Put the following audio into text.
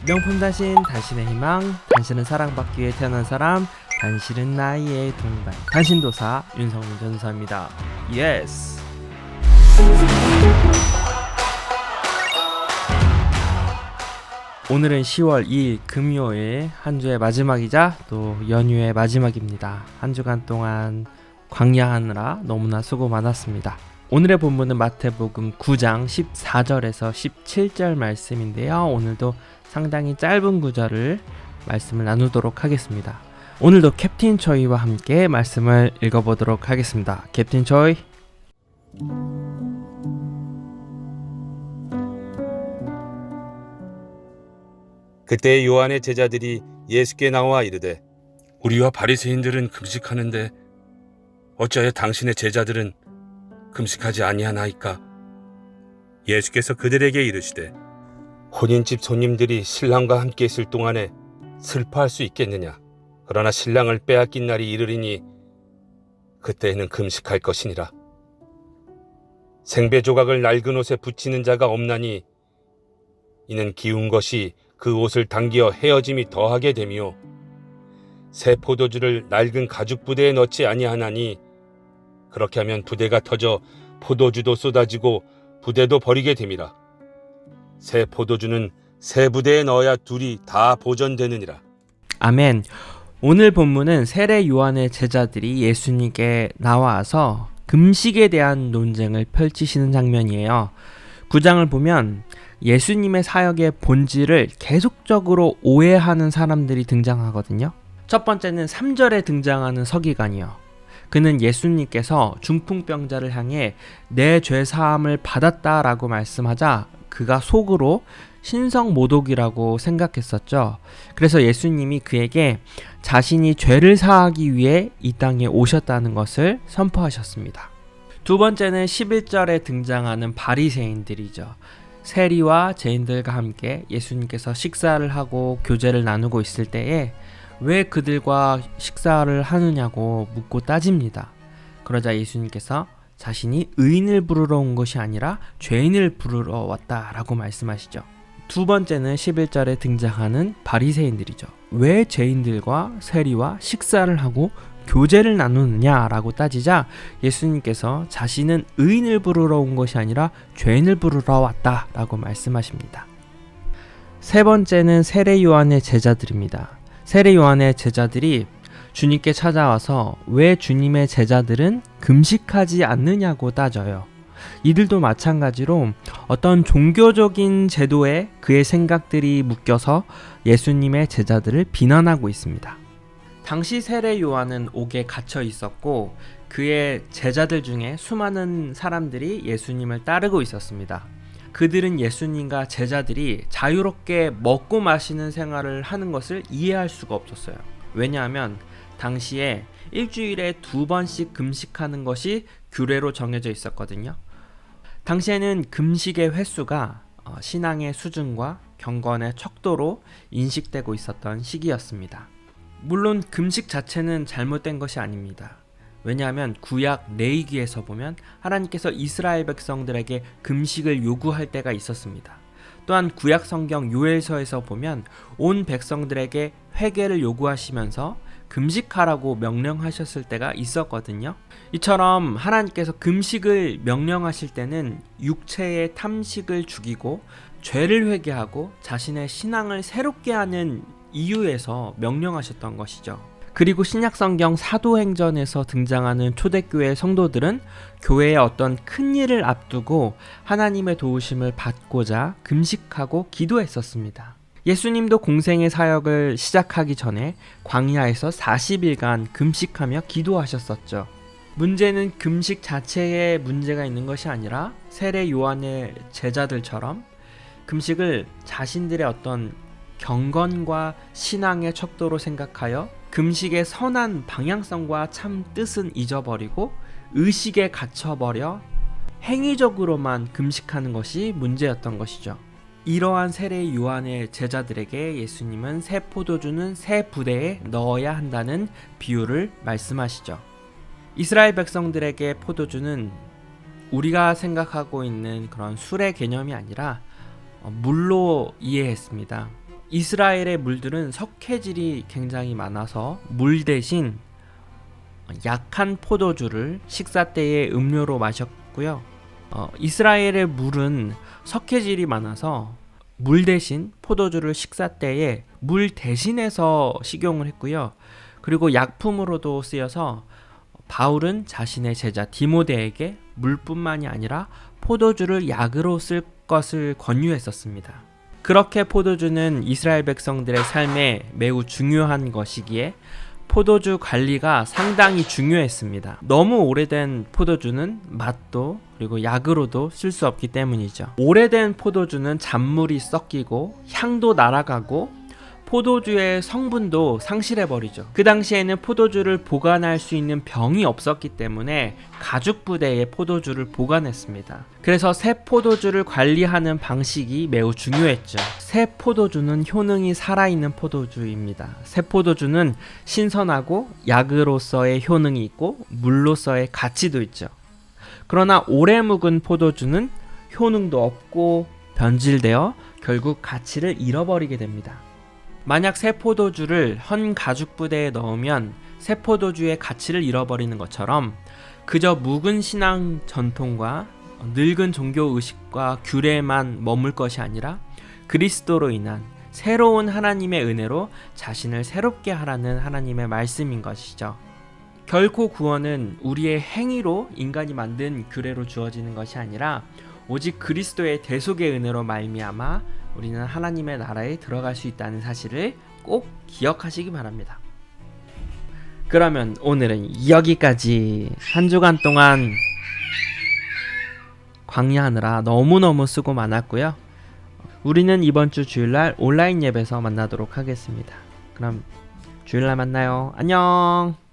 명품 단신, 단신의 희망, 단신은 사랑받기 위해 태어난 사람, 단신은 나의 동반, 단신도사 윤성민 전도사입니다. 예스. 오늘은 10월 2일 금요일, 한 주의 마지막이자 또 연휴의 마지막입니다. 한 주간 동안 광야하느라 너무나 수고 많았습니다. 오늘의 본문은 마태복음 9장 14절에서 17절 말씀인데요. 오늘도 상당히 짧은 구절을 말씀을 나누도록 하겠습니다. 오늘도 캡틴 초이와 함께 말씀을 읽어보도록 하겠습니다. 캡틴 초이. 그때 요한의 제자들이 예수께 나와 이르되, 우리와 바리새인들은 금식하는데 어찌하여 당신의 제자들은 금식하지 아니하나이까? 예수께서 그들에게 이르시되, 혼인집 손님들이 신랑과 함께 있을 동안에 슬퍼할 수 있겠느냐? 그러나 신랑을 빼앗긴 날이 이르리니 그때에는 금식할 것이니라. 생배 조각을 낡은 옷에 붙이는 자가 없나니 이는 기운 것이 그 옷을 당겨 헤어짐이 더하게 되며, 새 포도주를 낡은 가죽 부대에 넣지 아니하나니 그렇게 하면 부대가 터져 포도주도 쏟아지고 부대도 버리게 됨이라. 새 포도주는 새 부대에 넣어야 둘이 다 보존되느니라. 아멘. 오늘 본문은 세례 요한의 제자들이 예수님께 나와서 금식에 대한 논쟁을 펼치시는 장면이에요. 9장을 보면 예수님의 사역의 본질을 계속적으로 오해하는 사람들이 등장하거든요. 첫 번째는 3절에 등장하는 서기관이요. 그는 예수님께서 중풍병자를 향해 내 죄사함을 받았다라고 말씀하자 그가 속으로 신성모독이라고 생각했었죠. 그래서 예수님이 그에게 자신이 죄를 사하기 위해 이 땅에 오셨다는 것을 선포하셨습니다. 두 번째는 11절에 등장하는 바리새인들이죠. 세리와 죄인들과 함께 예수님께서 식사를 하고 교제를 나누고 있을 때에 왜 그들과 식사를 하느냐고 묻고 따집니다. 그러자 예수님께서 자신이 의인을 부르러 온 것이 아니라 죄인을 부르러 왔다라고 말씀하시죠. 두 번째는 11절에 등장하는 바리새인들이죠. 왜 죄인들과 세리와 식사를 하고 교제를 나누느냐라고 따지자 예수님께서 자신은 의인을 부르러 온 것이 아니라 죄인을 부르러 왔다라고 말씀하십니다. 세 번째는 세례 요한의 제자들입니다. 세례 요한의 제자들이 주님께 찾아와서 왜 주님의 제자들은 금식하지 않느냐고 따져요. 이들도 마찬가지로 어떤 종교적인 제도에 그의 생각들이 묶여서 예수님의 제자들을 비난하고 있습니다. 당시 세례 요한은 옥에 갇혀 있었고 그의 제자들 중에 수많은 사람들이 예수님을 따르고 있었습니다. 그들은 예수님과 제자들이 자유롭게 먹고 마시는 생활을 하는 것을 이해할 수가 없었어요. 왜냐하면 당시에 일주일에 2번씩 금식하는 것이 규례로 정해져 있었거든요. 당시에는 금식의 횟수가 신앙의 수준과 경건의 척도로 인식되고 있었던 시기였습니다. 물론 금식 자체는 잘못된 것이 아닙니다. 왜냐하면 구약 레위기에서 보면 하나님께서 이스라엘 백성들에게 금식을 요구할 때가 있었습니다. 또한 구약 성경 요엘서에서 보면 온 백성들에게 회개를 요구하시면서 금식하라고 명령하셨을 때가 있었거든요. 이처럼 하나님께서 금식을 명령하실 때는 육체의 탐식을 죽이고 죄를 회개하고 자신의 신앙을 새롭게 하는 이유에서 명령하셨던 것이죠. 그리고 신약성경 사도행전에서 등장하는 초대교회 성도들은 교회의 어떤 큰 일을 앞두고 하나님의 도우심을 받고자 금식하고 기도했었습니다. 예수님도 공생의 사역을 시작하기 전에 광야에서 40일간 금식하며 기도하셨었죠. 문제는 금식 자체에 문제가 있는 것이 아니라 세례 요한의 제자들처럼 금식을 자신들의 어떤 경건과 신앙의 척도로 생각하여 금식의 선한 방향성과 참 뜻은 잊어버리고 의식에 갇혀버려 행위적으로만 금식하는 것이 문제였던 것이죠. 이러한 세례 요한의 제자들에게 예수님은 새 포도주는 새 부대에 넣어야 한다는 비유를 말씀하시죠. 이스라엘 백성들에게 포도주는 우리가 생각하고 있는 그런 술의 개념이 아니라 물로 이해했습니다. 이스라엘의 물들은 석회질이 굉장히 많아서 물 대신 약한 포도주를 식사 때에 음료로 마셨고요. 이스라엘의 물은 석회질이 많아서 물 대신 포도주를 식사 때에 물 대신해서 식용을 했고요. 그리고 약품으로도 쓰여서 바울은 자신의 제자 디모데에게 물뿐만이 아니라 포도주를 약으로 쓸 것을 권유했었습니다. 그렇게 포도주는 이스라엘 백성들의 삶에 매우 중요한 것이기에 포도주 관리가 상당히 중요했습니다. 너무 오래된 포도주는 맛도 그리고 약으로도 쓸 수 없기 때문이죠. 오래된 포도주는 잔물이 섞이고 향도 날아가고 포도주의 성분도 상실해버리죠. 그 당시에는 포도주를 보관할 수 있는 병이 없었기 때문에 가죽 부대에 포도주를 보관했습니다. 그래서 새 포도주를 관리하는 방식이 매우 중요했죠. 새 포도주는 효능이 살아있는 포도주입니다. 새 포도주는 신선하고 약으로서의 효능이 있고 물로서의 가치도 있죠. 그러나 오래 묵은 포도주는 효능도 없고 변질되어 결국 가치를 잃어버리게 됩니다. 만약 새 포도주를 헌 가죽 부대에 넣으면 새 포도주의 가치를 잃어버리는 것처럼 그저 묵은 신앙 전통과 늙은 종교 의식과 규례만 머물 것이 아니라 그리스도로 인한 새로운 하나님의 은혜로 자신을 새롭게 하라는 하나님의 말씀인 것이죠. 결코 구원은 우리의 행위로 인간이 만든 규례로 주어지는 것이 아니라 오직 그리스도의 대속의 은혜로 말미암아 우리는 하나님의 나라에 들어갈 수 있다는 사실을 꼭 기억하시기 바랍니다. 그러면 오늘은 여기까지. 한 주간 동안 광야하느라 너무너무 수고 많았고요. 우리는 이번 주 주일날 온라인 예배에서 만나도록 하겠습니다. 그럼 주일날 만나요. 안녕.